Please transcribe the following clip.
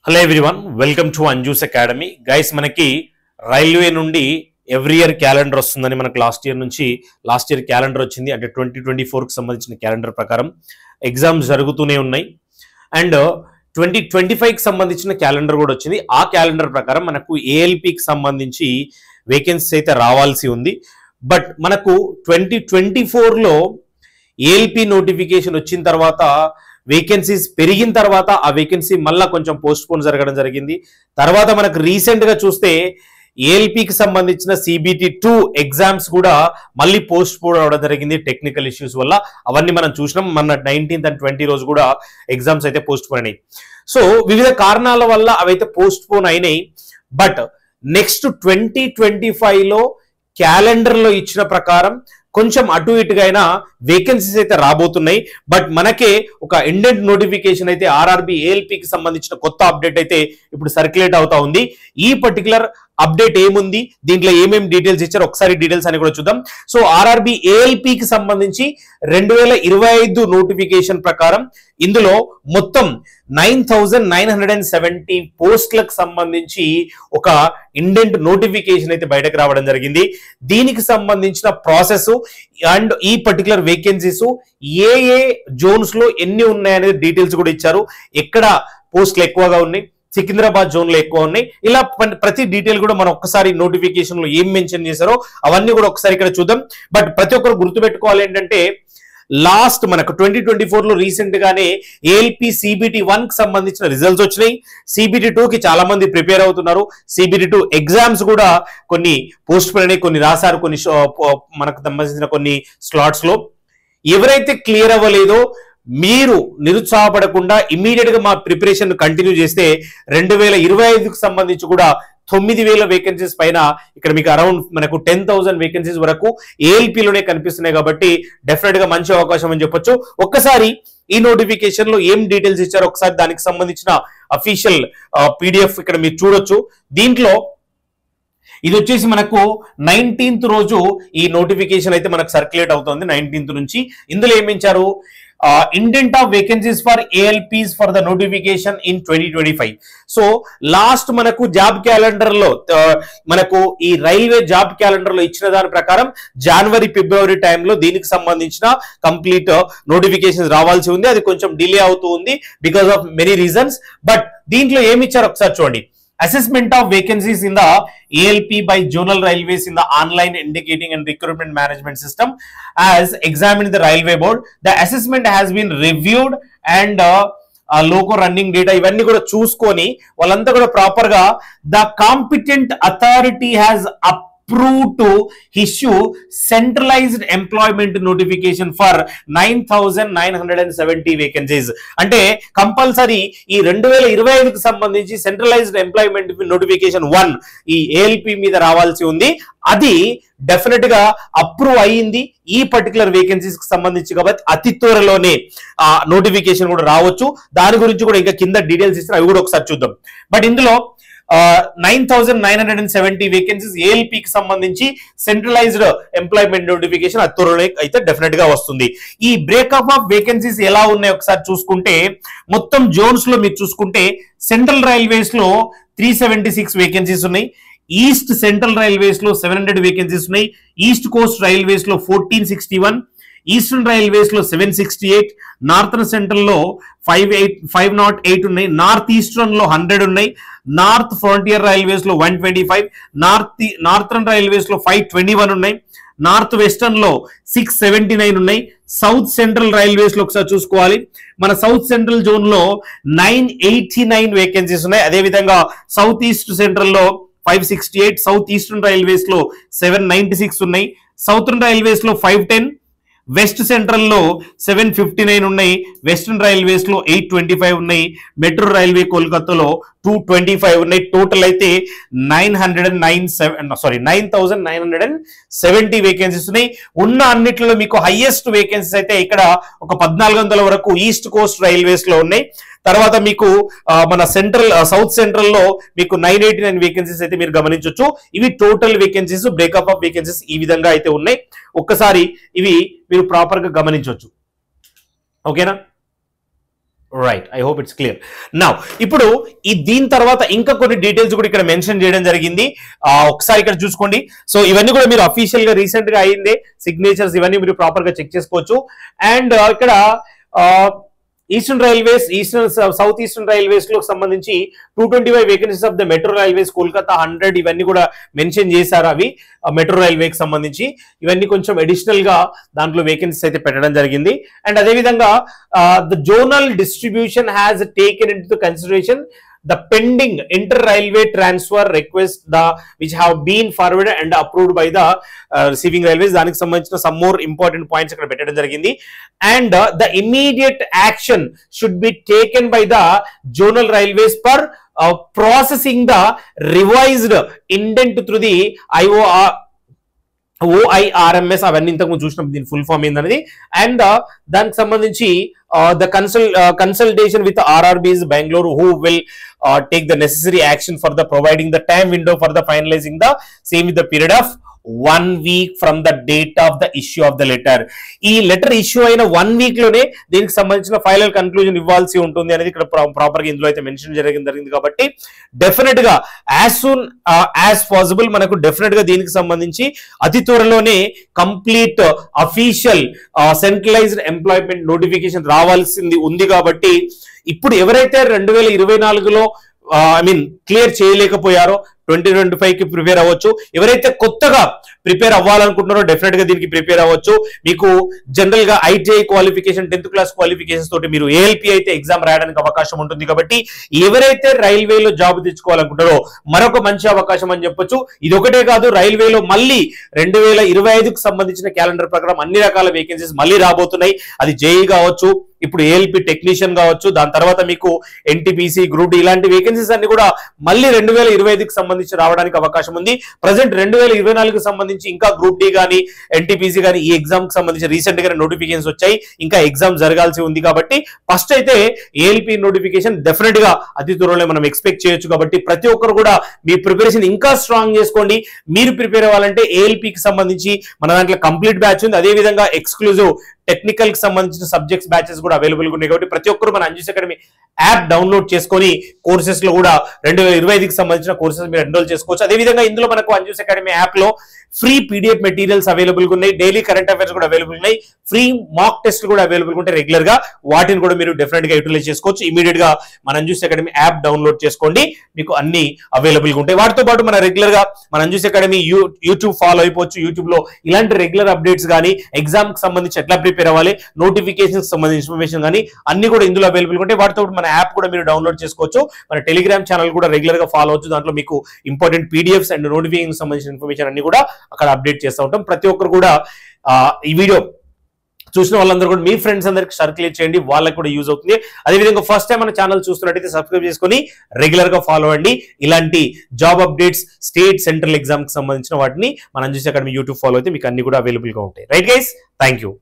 Hello everyone, welcome to Anju's academy. Guys, మనకి railway నుండి every year calendar వస్తుందని మనకు లాస్ట్ ఇయర్ క్యాలెండర్ వచ్చింది. అంటే 2024కి సంబంధించిన క్యాలెండర్ ప్రకారం ఎగ్జామ్స్ జరుగుతూనే ఉన్నాయి. అండ్ 2025కి సంబంధించిన క్యాలెండర్ కూడా వచ్చింది. ఆ క్యాలెండర్ ప్రకారం మనకు ఏఎల్పికి సంబంధించి వేకెన్సీస్ అయితే రావాల్సి ఉంది. బట్ మనకు 2024లో ఏఎల్పి నోటిఫికేషన్ వచ్చిన తర్వాత వేకెన్సీస్ పెరిగిన తర్వాత ఆ వేకెన్సీ మళ్ళీ కొంచెం పోస్ట్ పోన్ జరగడం జరిగింది. తర్వాత మనకు రీసెంట్గా చూస్తే ఏఎల్పికి సంబంధించిన CBT2 ఎగ్జామ్స్ కూడా మళ్ళీ పోస్ట్ పోన్ అవడం జరిగింది టెక్నికల్ ఇష్యూస్ వల్ల. అవన్నీ మనం చూసినాం. మన 19th and 20 రోజు కూడా ఎగ్జామ్స్ అయితే పోస్ట్ పోన్ అయినాయి. సో వివిధ కారణాల వల్ల అవైతే పోస్ట్ పోన్ అయినాయి. బట్ నెక్స్ట్ 2025లో క్యాలెండర్లో ఇచ్చిన ప్రకారం కొంచెం అటు ఇటుగా అయినా వేకెన్సీస్ అయితే రాబోతున్నాయి. బట్ మనకే ఒక ఇండెంట్ నోటిఫికేషన్ అయితే ఆర్ఆర్బి ఏఎల్పికి సంబంధించిన కొత్త అప్డేట్ అయితే ఇప్పుడు సర్క్యులేట్ అవుతా ఉంది. ఈ పర్టికులర్ అప్డేట్ ఏముంది, దీంట్లో ఏమేమి డీటెయిల్స్ ఇచ్చారు, ఒకసారి డీటెయిల్స్ అని కూడా చూద్దాం. సో ఆర్ఆర్బి ఏఎల్పికి సంబంధించి 2025 నోటిఫికేషన్ ప్రకారం ఇందులో మొత్తం 9,970 పోస్టులకు సంబంధించి ఒక ఇండెంట్ నోటిఫికేషన్ అయితే బయటకు రావడం జరిగింది. దీనికి సంబంధించిన ప్రాసెస్ అండ్ ఈ పర్టికులర్ వేకెన్సీస్ ఏ జోన్స్ లో ఎన్ని ఉన్నాయనేది డీటెయిల్స్ కూడా ఇచ్చారు. ఎక్కడ పోస్టులు ఎక్కువగా ఉన్నాయి, సికింద్రాబాద్ జోన్ లో ఎక్కువ ఉన్నాయి. ఇలా ప్రతి డీటెయిల్ కూడా మనం ఒక్కసారి నోటిఫికేషన్ లో ఏం మెన్షన్ చేశారో అవన్నీ కూడా ఒకసారి ఇక్కడ చూద్దాం. బట్ ప్రతి ఒక్కరు గుర్తుపెట్టుకోవాలి ఏంటంటే, లాస్ట్ మనకు 2024లో రీసెంట్ గానే ఏఎల్పి CBT1 కి సంబంధించిన రిజల్ట్స్ వచ్చినాయి. CBT2 కి చాలా మంది ప్రిపేర్ అవుతున్నారు. CBT2 ఎగ్జామ్స్ కూడా కొన్ని పోస్ట్ పోన్ అయినాయి, కొన్ని రాశారు, కొన్ని మనకు సంబంధించిన కొన్ని స్లాట్స్ లో. ఎవరైతే క్లియర్ అవ్వలేదో మీరు నిరుత్సాహపడకుండా ఇమీడియట్ గా మా ప్రిపరేషన్ కంటిన్యూ చేస్తే 2025కి సంబంధించి కూడా 9,000 వేకెన్సీస్ పైన ఇక్కడ మీకు అరౌండ్ మనకు 10,000 వేకెన్సీస్ వరకు ఏఎల్పిలోనే కనిపిస్తున్నాయి. కాబట్టి డెఫినెట్ గా మంచి అవకాశం అని చెప్పొచ్చు. ఒక్కసారి ఈ నోటిఫికేషన్ లో ఏం డీటెయిల్స్ ఇచ్చారో ఒకసారి దానికి సంబంధించిన అఫీషియల్ PDF ఇక్కడ మీరు చూడొచ్చు. దీంట్లో ఇది వచ్చేసి మనకు 19th రోజు ఈ నోటిఫికేషన్ అయితే మనకు సర్క్యులేట్ అవుతుంది. 19th నుంచి ఇందులో ఏమించారు, indent of vacancies for ALPs for the notification in 2025. So last మనకు జాబ్ క్యాలెండర్ లో మనకు ఈ రైల్వే జాబ్ క్యాలెండర్ లో ఇచ్చిన దాని ప్రకారం జనవరి ఫిబ్రవరి టైంలో దీనికి సంబంధించిన కంప్లీట్ నోటిఫికేషన్ రావాల్సి ఉంది. అది కొంచెం డిలే అవుతూ ఉంది because of many reasons. But దీంట్లో ఏమి ఇచ్చారు ఒకసారి చూడండి. Assessment of vacancies in the ALP by Zonal Railways in the online indicating and recruitment management system as examined the Railway Board. The assessment has been reviewed and loco running data ఇవన్నీ కూడా చూసుకొని వాళ్ళంతా కూడా proper గా the competent authority has approved to issue centralized employment notification for 9,970 vacancies. అంటే compulsory ఈ 2025కి సంబంధించి centralised employment notification 1 ఈ ఏఎల్పి మీద రావాల్సి ఉంది. అది డెఫినెట్ గా అప్రూవ్ అయ్యింది ఈ పర్టికులర్ వేకెన్సీస్ కి సంబంధించి. కాబట్టి అతి త్వరలోనే నోటిఫికేషన్ కూడా రావచ్చు. దాని గురించి కూడా ఇంకా కింద డీటెయిల్స్ ఇస్తారు, అవి కూడా ఒకసారి చూద్దాం. బట్ ఇందులో 9,970 వేకెన్సీస్ ఏఎల్పికి సంబంధించి సెంట్రలైజ్డ్ ఎంప్లాయ్మెంట్ నోటిఫికేషన్ త్వరలో అయితే డెఫినెట్ గా వస్తుంది. ఈ బ్రేకప్ ఆఫ్ వేకెన్సీస్ ఎలా ఉన్నాయి ఒకసారి చూసుకుంటే, మొత్తం జోన్స్ లో మీరు చూసుకుంటే సెంట్రల్ రైల్వేస్ లో 376 వేకెన్సీస్ ఉన్నాయి. ఈస్ట్ సెంట్రల్ రైల్వేస్ లో 700 వేకెన్సీస్ ఉన్నాయి. ఈస్ట్ కోస్ట్ రైల్వేస్ లో 1461, ఈస్టర్న్ రైల్వేస్ లో 768, నార్థన్ సెంట్రల్ లో 508 ఉన్నాయి. నార్త్ ఈస్టర్న్ లో 100 ఉన్నాయి. నార్త్ ఫ్రంటియర్ రైల్వేస్ లో 125, నార్థన్ రైల్వేస్ లో 521 ఉన్నాయి. నార్త్ వెస్టర్న్ లో 679 ఉన్నాయి. సౌత్ సెంట్రల్ రైల్వేస్ లో ఒకసారి చూసుకోవాలి. మన సౌత్ సెంట్రల్ జోన్ లో 989 వేకెన్సీస్ ఉన్నాయి. అదేవిధంగా సౌత్ ఈస్ట్ సెంట్రల్ లో 568, సౌత్ ఈస్టర్న్ రైల్వేస్ లో 796 ఉన్నాయి. సౌతర్న్ రైల్వేస్ లో 510, వెస్ట్ సెంట్రల్ లో 759 ఉన్నాయి. వెస్టర్న్ రైల్వేస్ లో 825 ఉన్నాయి. మెట్రో రైల్వే కోల్కతాలో 225 ఉన్నాయి. టోటల్ అయితే 9,970 వేకెన్సీస్ ఉన్నాయి. ఉన్న అన్నిట్లో మీకు హైయెస్ట్ వేకెన్సీస్ అయితే ఇక్కడ ఒక 1,400 వరకు ఈస్ట్ కోస్ట్ రైల్వేస్ లో ఉన్నాయి. తర్వాత మీకు మన సౌత్ సెంట్రల్ లో మీకు 989 వేకెన్సీస్ అయితే మీరు గమనించవచ్చు. ఇవి total vacancies, breakup of vacancies ఈ విధంగా అయితే ఉన్నాయి. ఒక్కసారి ఇవి మీరు ప్రాపర్ గా గమనించవచ్చు. ఓకేనా? Right, I hope it's clear. Now ఇప్పుడు దీని తర్వాత ఇంకా కొన్ని డీటెయిల్స్ కూడా ఇక్కడ మెన్షన్ చేయడం జరిగింది. ఒకసారి ఇక్కడ చూసుకోండి. సో ఇవన్నీ కూడా మీరు అఫీషియల్ గా రీసెంట్ గా అయిందే, సిగ్నేచర్స్ ఇవన్నీ మీరు ప్రాపర్ గా చెక్ చేసుకోవచ్చు. అండ్ ఇక్కడ eastern railways, south eastern railways లో సంబంధించి 225 vacancies of the metro railways, Kolkata 100 ఇవన్నీ కూడా మెన్షన్ చేశారు. అవి మెట్రో రైల్వేకి సంబంధించి ఇవన్నీ కొంచెం అడిషనల్ గా దాంట్లో వేకెన్సీస్ అయితే పెట్టడం జరిగింది. అండ్ అదేవిధంగా the zonal distribution has taken in to consideration the pending inter-railway transfer request which have been forwarded and approved by the receiving railways. దానికి సంబంధించిన some more important points ఇక్కడ పెట్టడం జరిగింది. And the immediate action should be taken by the zonal railways for processing the revised indent through the OIRMS. అవన్నీ ఇంతకు చూసినాం, దీని full form ఏందనేది. అండ్ దానికి సంబంధించి the consultation with RRBs Bangalore, who will take the necessary action for the providing the time window for the finalizing the same with the period of 1 week from the date of the issue of the letter. ఈ letter issue అయిన 1 week లోనే దీనికి సంబంధించిన final conclusion ఇవ్వాల్సి ఉంటుంది అనేది ఇక్కడ proper గా ఇందులో అయితే మెన్షన్ జరిగింది. కాబట్టి డెఫినెట్ గా యాజ్ సూన్ యాజ్ పాసిబుల్ మనకు డెఫినెట్ గా దీనికి సంబంధించి అతి త్వరలోనే complete official centralized employment notification రావాల్సింది ఉంది. కాబట్టి ఇప్పుడు ఎవరైతే 2024లో క్లియర్ చేయలేకపోయారో 2025 కి ప్రిపేర్ అవ్వచ్చు. ఎవరైతే కొత్తగా ప్రిపేర్ అవ్వాలనుకుంటున్నారో డెఫినెట్ గా దీనికి ప్రిపేర్ అవ్వచ్చు. మీకు జనరల్ గా ITI qualification, 10th class qualification తోటి మీరు ఏఎల్పి అయితే ఎగ్జామ్ రాయడానికి అవకాశం ఉంటుంది. కాబట్టి ఎవరైతే రైల్వేలో జాబ్ తెచ్చుకోవాలనుకుంటారో మరొక మంచి అవకాశం అని చెప్పొచ్చు. ఇది ఒకటే కాదు, రైల్వేలో మళ్ళీ 2025కు సంబంధించిన క్యాలెండర్ ప్రకారం అన్ని రకాల వేకెన్సీస్ మళ్ళీ రాబోతున్నాయి. అది జేఈ కావచ్చు, ఇప్పుడు ఏఎల్పి టెక్నీషియన్ కావచ్చు, దాని తర్వాత మీకు ఎన్టీపీసీ, గ్రూప్ డి ఇలాంటి వేకెన్సీస్ అన్ని కూడా మళ్ళీ 2025కి సంబంధించి రావడానికి అవకాశం ఉంది. ప్రజెంట్ 2024కి సంబంధించి ఇంకా గ్రూప్ డి కానీ ఎన్టీపీసీ కానీ ఈ ఎగ్జామ్ కి సంబంధించి రీసెంట్ గా నోటిఫికేషన్స్ వచ్చాయి. ఇంకా ఎగ్జామ్ జరగాల్సి ఉంది. కాబట్టి ఫస్ట్ అయితే ఏఎల్పి నోటిఫికేషన్ డెఫినెట్ గా అతి త్వరలో మనం ఎక్స్పెక్ట్ చేయొచ్చు. కాబట్టి ప్రతి ఒక్కరు కూడా మీ ప్రిపరేషన్ ఇంకా స్ట్రాంగ్ చేసుకోండి. మీరు ప్రిపేర్ అవ్వాలంటే ఏఎల్పికి సంబంధించి మన దాంట్లో కంప్లీట్ బ్యాచ్ ఉంది. అదే విధంగా ఎక్స్క్లూజివ్ టెక్నికల్ కి సంబంధించిన సబ్జెక్ట్స్ బ్యాచెస్ కూడా అవైలబుల్ గా ఉన్నాయి. కాబట్టి ప్రతి ఒక్కరు మన అంజూస్ అకాడమీ యాప్ డౌన్లోడ్ చేసుకొని కోర్సెస్ లో కూడా 2025కి సంబంధించిన కోర్సెస్ మీరు ఎన్రోల్ చేసుకోవచ్చు. అదేవిధంగా ఇందులో మనకు అంజూస్ అకాడమీ యాప్ లో ఫ్రీ పీడిఎఫ్ మెటీరియల్స్ అవైలబుల్ గా ఉన్నాయి. డైలీ కరెంట్ అఫైర్స్ కూడా అవైలబుల్ ఉన్నాయి. ఫ్రీ మాక్ టెస్ట్ కూడా అవైలబుల్ ఉంటాయి రెగ్యులర్ గా. వాటిని కూడా మీరు డెఫినెట్ గా యూటిలైజ్ చేసుకోవచ్చు. ఇమీడియట్ గా మన అంజూస్ అకాడమీ యాప్ డౌన్లోడ్ చేసుకోండి, మీకు అన్ని అవైలబుల్ గా ఉంటాయి. వాటితో పాటు మన రెగ్యులర్ గా మన అంజూస్ అకాడమీ యూట్యూబ్ ఫాలో అయిపోవచ్చు. యూట్యూబ్ లో ఇలాంటి రెగ్యులర్ అప్డేట్స్ కానీ, ఎగ్జామ్ కి సంబంధించి ఎట్లా ప్రిపేర్ అవ్వాలి, నోటిఫికేషన్ సంబంధించిన ఇన్ఫర్మేషన్ కానీ అన్ని కూడా ఇందులో అవైలబుల్ ఉంటాయి. వాటితో మన యాప్ కూడా మీరు డౌన్లోడ్ చేసుకోవచ్చు. మన టెలిగ్రామ్ ఛానల్ కూడా రెగ్యులర్ గా ఫాలో అవచ్చు. దాంట్లో మీకు ఇంపార్టెంట్ పీడిఎఫ్స్ అండ్ నోటిఫికేషన్ సంబంధించిన ఇన్ఫర్మేషన్ అన్ని కూడా అక్కడ అప్డేట్ చేస్తూ ఉంటాం. ప్రతి ఒక్కరు కూడా ఈ వీడియో చూసిన వాళ్ళందరూ కూడా మీ ఫ్రెండ్స్ అందరికి సర్క్యులేట్ చేయండి, వాళ్ళకి కూడా యూజ్ అవుతుంది. అదేవిధంగా ఫస్ట్ టైం మన ఛానల్ చూస్తున్నట్టయితే సబ్స్క్రైబ్ చేసుకొని రెగ్యులర్ గా ఫాలో అవ్వండి. ఇలాంటి job updates, state central exam కి సంబంధించిన వాటిని మన అంజూస్ అకాడమీ యూట్యూబ్ ఫాలో అయితే మీకు అన్ని కూడా అవైలబుల్ గా ఉంటాయి. Right guys, thank you.